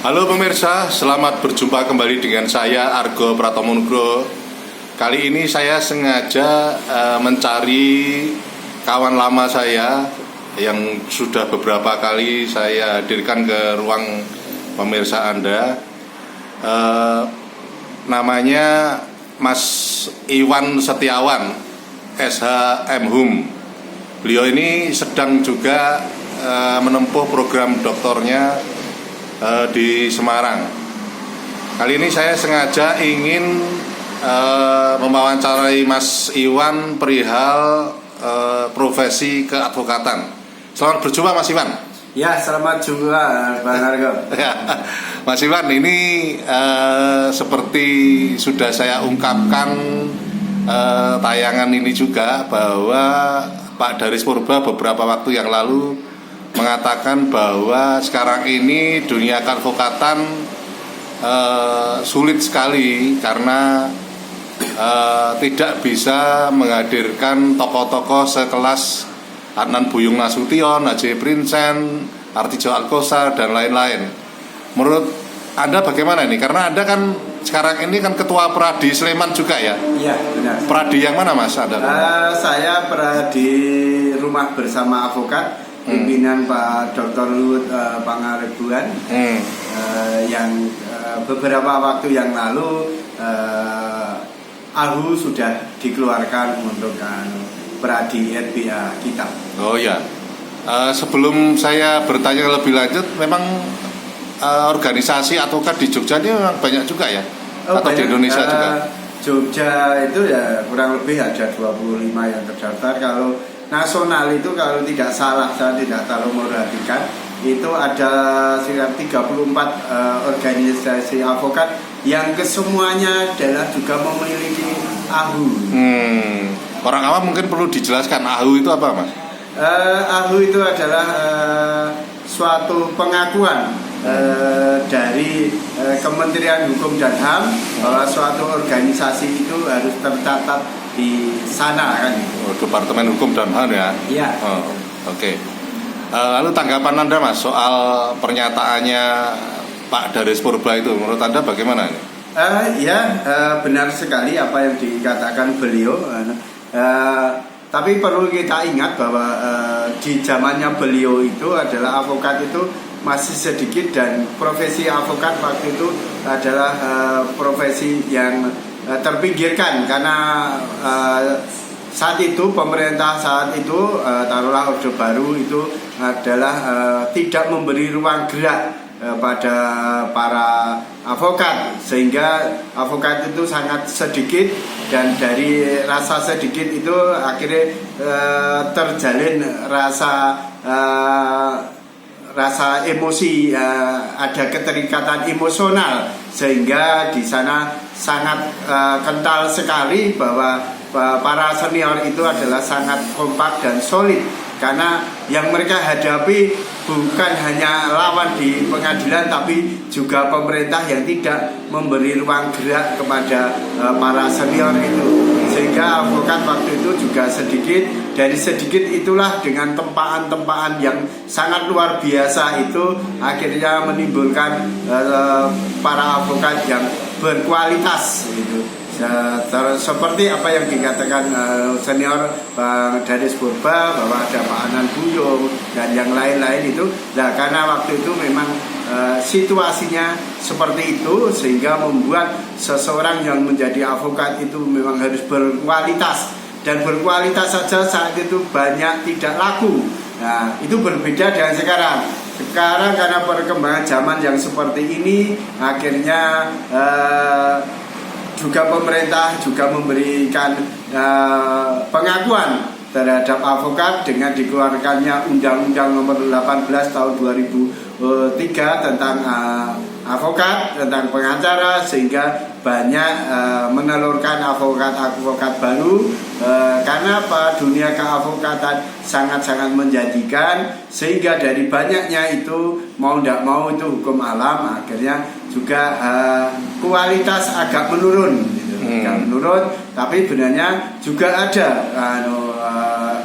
Halo pemirsa, selamat berjumpa kembali dengan saya Argo Pratomo Nugroho. Kali ini saya sengaja mencari kawan lama saya yang sudah beberapa kali saya hadirkan ke ruang pemirsa Anda. Namanya Mas Iwan Setiawan, SH.M.Hum. Beliau ini sedang juga menempuh program doktornya di Semarang. Kali ini saya sengaja ingin mewawancarai Mas Iwan perihal profesi keadvokatan. Selamat berjumpa Mas Iwan. Ya, selamat jumpa Bang Argo. Mas Iwan, ini seperti sudah saya ungkapkan tayangan ini juga bahwa Pak Daris Purba beberapa waktu yang lalu mengatakan bahwa sekarang ini dunia keadvokatan sulit sekali karena tidak bisa menghadirkan tokoh-tokoh sekelas Adnan Buyung Nasution, H.J. Princen, Artijo Alkosar, dan lain-lain. Menurut Anda bagaimana ini? Karena Anda kan sekarang ini kan ketua Pradi Sleman juga ya? Iya, benar. Pradi yang mana Mas? Saya Pradi Rumah Bersama Avokat, pimpinan Pak Dr. Luhut Pangaribuan, yang beberapa waktu yang lalu AHU sudah dikeluarkan untuk Pradi RBA kita. Oh ya, sebelum saya bertanya lebih lanjut, memang organisasi advokat di Jogja ini memang banyak juga ya? Atau banyak, di Indonesia juga? Jogja itu ya kurang lebih ada 25 yang terdaftar. Kalau nasional itu kalau tidak salah, saya tidak terlalu memperhatikan, itu ada sekitar 34 organisasi avokat yang kesemuanya adalah juga memiliki AHU. Orang awam mungkin perlu dijelaskan AHU itu apa, Mas? AHU itu adalah suatu pengakuan dari Kementerian Hukum dan HAM bahwa suatu organisasi itu harus tercatat di sana kan. Departemen Hukum dan HAM ya? Iya. Oke. Lalu tanggapan Anda Mas soal pernyataannya Pak Daris Purba itu, menurut Anda bagaimana ini? Benar sekali apa yang dikatakan beliau. Tapi perlu kita ingat bahwa di zamannya beliau itu adalah avokat itu masih sedikit, dan profesi avokat waktu itu adalah profesi yang terpinggirkan karena saat itu pemerintah saat itu taruhlah Orde Baru itu adalah tidak memberi ruang gerak pada para avokat, sehingga avokat itu sangat sedikit, dan dari rasa sedikit itu akhirnya terjalin rasa emosi, ada keterikatan emosional, sehingga di sana sangat kental sekali bahwa para senior itu adalah sangat kompak dan solid, karena yang mereka hadapi bukan hanya lawan di pengadilan, tapi juga pemerintah yang tidak memberi ruang gerak kepada para senior itu, sehingga avokat waktu itu juga sedikit. Dari sedikit itulah dengan tempaan-tempaan yang sangat luar biasa itu akhirnya menimbulkan para avokat yang berkualitas gitu. Seperti apa yang dikatakan senior Pak Daris Purba bahwa ada Pak Adnan Buyung dan yang lain-lain itu. Nah, karena waktu itu memang situasinya seperti itu, sehingga membuat seseorang yang menjadi avokat itu memang harus berkualitas, dan berkualitas saja saat itu banyak tidak laku. Nah, itu berbeda dengan sekarang. Sekarang karena perkembangan zaman yang seperti ini, akhirnya juga pemerintah juga memberikan pengakuan terhadap avokat dengan dikeluarkannya Undang-Undang Nomor 18 Tahun 2003 tentang avokat, tentang pengacara, sehingga banyak menelurkan avokat-avokat baru, karena apa, dunia keavokatan sangat-sangat menjanjikan, sehingga dari banyaknya itu mau tidak mau itu hukum alam, akhirnya juga kualitas agak menurun gitu. Menurun, tapi sebenarnya juga ada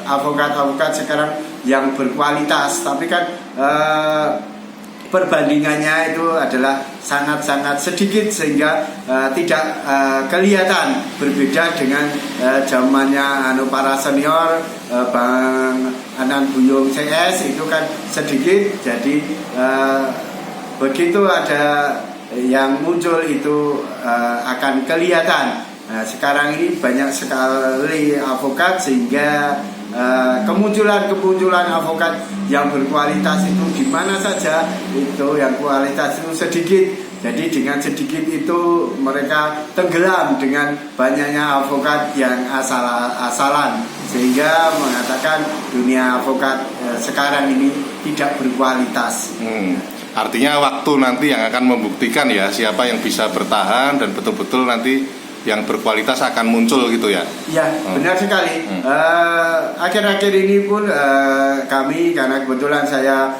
avokat-avokat sekarang yang berkualitas, tapi kan perbandingannya itu adalah sangat-sangat sedikit sehingga tidak kelihatan berbeda dengan zamannya para senior Bang Anan Buyung CS itu kan sedikit, jadi begitu ada yang muncul itu akan kelihatan. Nah, sekarang ini banyak sekali avokat sehingga kemunculan avokat yang berkualitas itu di mana saja itu yang kualitas itu sedikit. Jadi dengan sedikit itu mereka tenggelam dengan banyaknya avokat yang asal-asalan sehingga mengatakan dunia avokat sekarang ini tidak berkualitas. Artinya waktu nanti yang akan membuktikan ya siapa yang bisa bertahan dan betul-betul nanti yang berkualitas akan muncul gitu ya. Ya, benar sekali. Akhir-akhir ini pun kami, karena kebetulan saya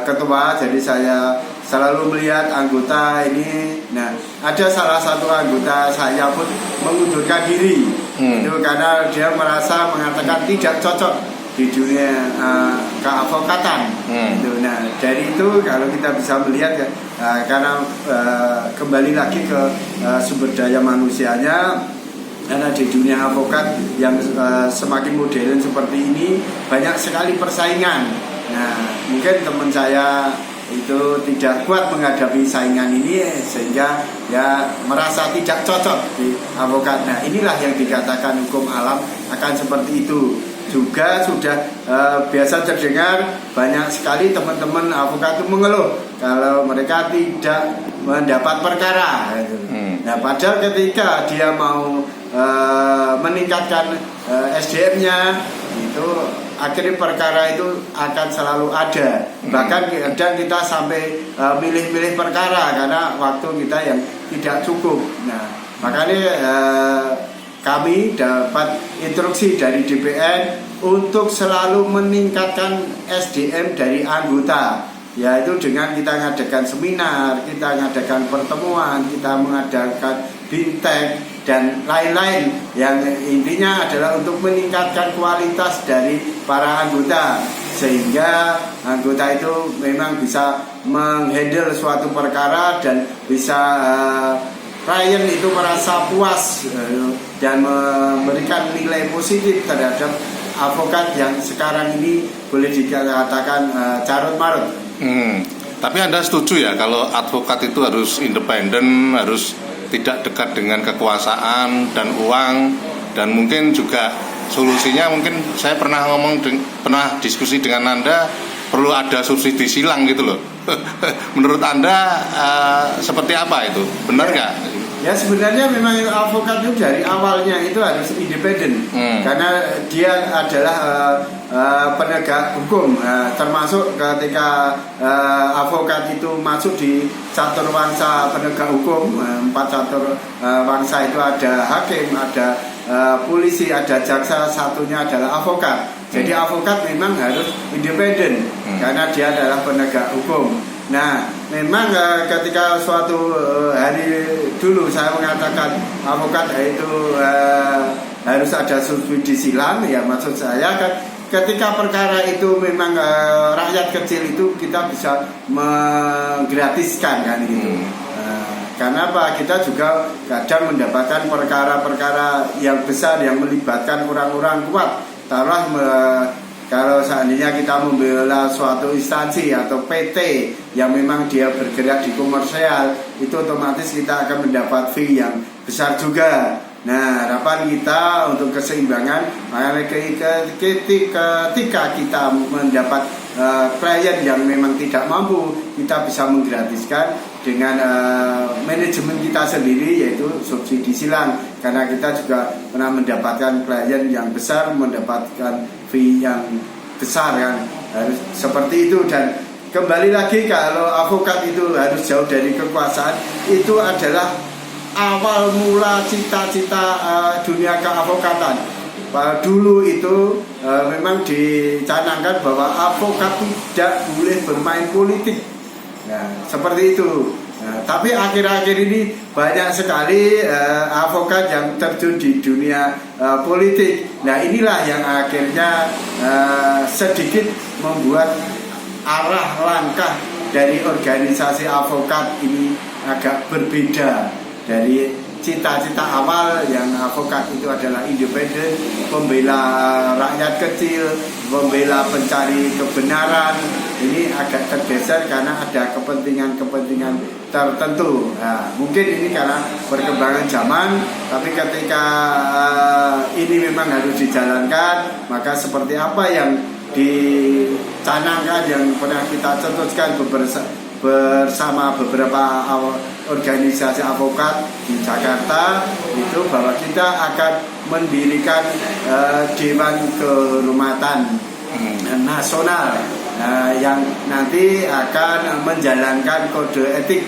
ketua, jadi saya selalu melihat anggota ini. Nah, ada salah satu anggota saya pun mengundurkan diri. Itu karena dia merasa mengatakan tidak cocok di dunia keavokatan. Nah, dari itu kalau kita bisa melihat karena kembali lagi ke sumber daya manusianya, karena di dunia avokat yang semakin modern seperti ini banyak sekali persaingan. Nah, mungkin teman saya itu tidak kuat menghadapi saingan ini sehingga ya merasa tidak cocok di avokat. Nah, inilah yang dikatakan hukum alam akan seperti itu. Juga sudah biasa terdengar banyak sekali teman-teman avokat itu mengeluh kalau mereka tidak mendapat perkara. Nah, padahal ketika dia mau meningkatkan SDM-nya itu akhirnya perkara itu akan selalu ada. Bahkan kadang kita sampai milih-milih perkara karena waktu kita yang tidak cukup. Nah, makanya kami dapat instruksi dari DPN untuk selalu meningkatkan SDM dari anggota, yaitu dengan kita mengadakan seminar, kita mengadakan pertemuan, kita mengadakan bintek dan lain-lain, yang intinya adalah untuk meningkatkan kualitas dari para anggota sehingga anggota itu memang bisa menghandle suatu perkara dan bisa klien itu merasa puas dan memberikan nilai positif terhadap avokat yang sekarang ini boleh dikatakan carut marut. Tapi Anda setuju ya kalau advokat itu harus independen, harus tidak dekat dengan kekuasaan dan uang, dan mungkin juga solusinya mungkin saya pernah pernah diskusi dengan Anda perlu ada subsidi silang gitu loh. Menurut Anda seperti apa itu? Benar nggak? Ya, sebenarnya memang avokat itu dari awalnya itu harus independen, karena dia adalah penegak hukum, termasuk ketika avokat itu masuk di catur wangsa penegak hukum. 4 catur wangsa itu ada hakim, ada polisi, ada jaksa, satunya adalah avokat. Jadi avokat memang harus independen karena dia adalah penegak hukum. Nah, memang ketika suatu hari dulu saya mengatakan avokat itu harus ada subsidi silang, ya maksud saya kan ketika perkara itu memang rakyat kecil itu kita bisa menggratiskan kan gitu. Karena apa? Kita juga kadang mendapatkan perkara-perkara yang besar yang melibatkan orang-orang kuat. Taruhlah kalau seandainya kita membela suatu instansi atau PT yang memang dia bergerak di komersial, itu otomatis kita akan mendapat fee yang besar juga. Nah, harapan kita untuk keseimbangan, makanya ketika kita mendapat klien yang memang tidak mampu, kita bisa menggratiskan dengan manajemen kita sendiri, yaitu subsidi silang. Karena kita juga pernah mendapatkan klien yang besar, mendapatkan fee yang besar kan, harus seperti itu. Dan kembali lagi, kalau avokat itu harus jauh dari kekuasaan, itu adalah awal mula cita-cita dunia keavokatan. Dulu itu memang dicanangkan bahwa avokat tidak boleh bermain politik. Nah, seperti itu. Nah, tapi akhir-akhir ini banyak sekali avokat yang terjun di dunia politik. Nah, inilah yang akhirnya sedikit membuat arah langkah dari organisasi advokat ini agak berbeda dari cita-cita awal yang advokat itu adalah independen, pembela rakyat kecil, pembela pencari kebenaran. Ini agak tergeser karena ada kepentingan-kepentingan tertentu. Nah, mungkin ini karena perkembangan zaman, tapi ketika ini memang harus dijalankan, maka seperti apa yang dicanangkan yang pernah kita cetuskan bersama beberapa organisasi advokat di Jakarta itu, bahwa kita akan mendirikan Dewan Kehormatan Nasional yang nanti akan menjalankan kode etik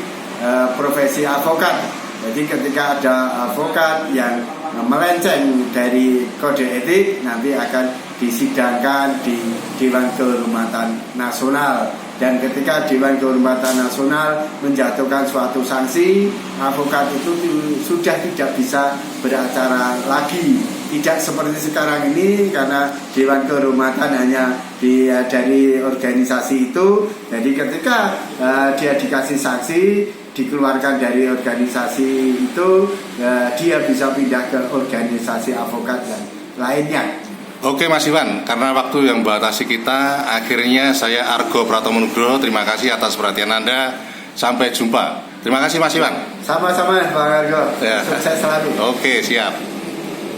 profesi advokat. Jadi ketika ada advokat yang melenceng dari kode etik, nanti akan disidangkan di Dewan Kehormatan Nasional. Dan ketika Dewan Kehormatan Nasional menjatuhkan suatu sanksi, advokat itu sudah tidak bisa beracara lagi. Tidak seperti sekarang ini, karena Dewan Kehormatan hanya dari organisasi itu. Jadi ketika dia dikasih sanksi, dikeluarkan dari organisasi itu, dia bisa pindah ke organisasi advokat dan lainnya. Oke Mas Iwan, karena waktu yang membatasi kita, akhirnya saya Argo Pratomo Nugroho, terima kasih atas perhatian Anda. Sampai jumpa. Terima kasih Mas Iwan. Sama-sama Bang Argo. Ya. Sukses selalu. Oke, siap.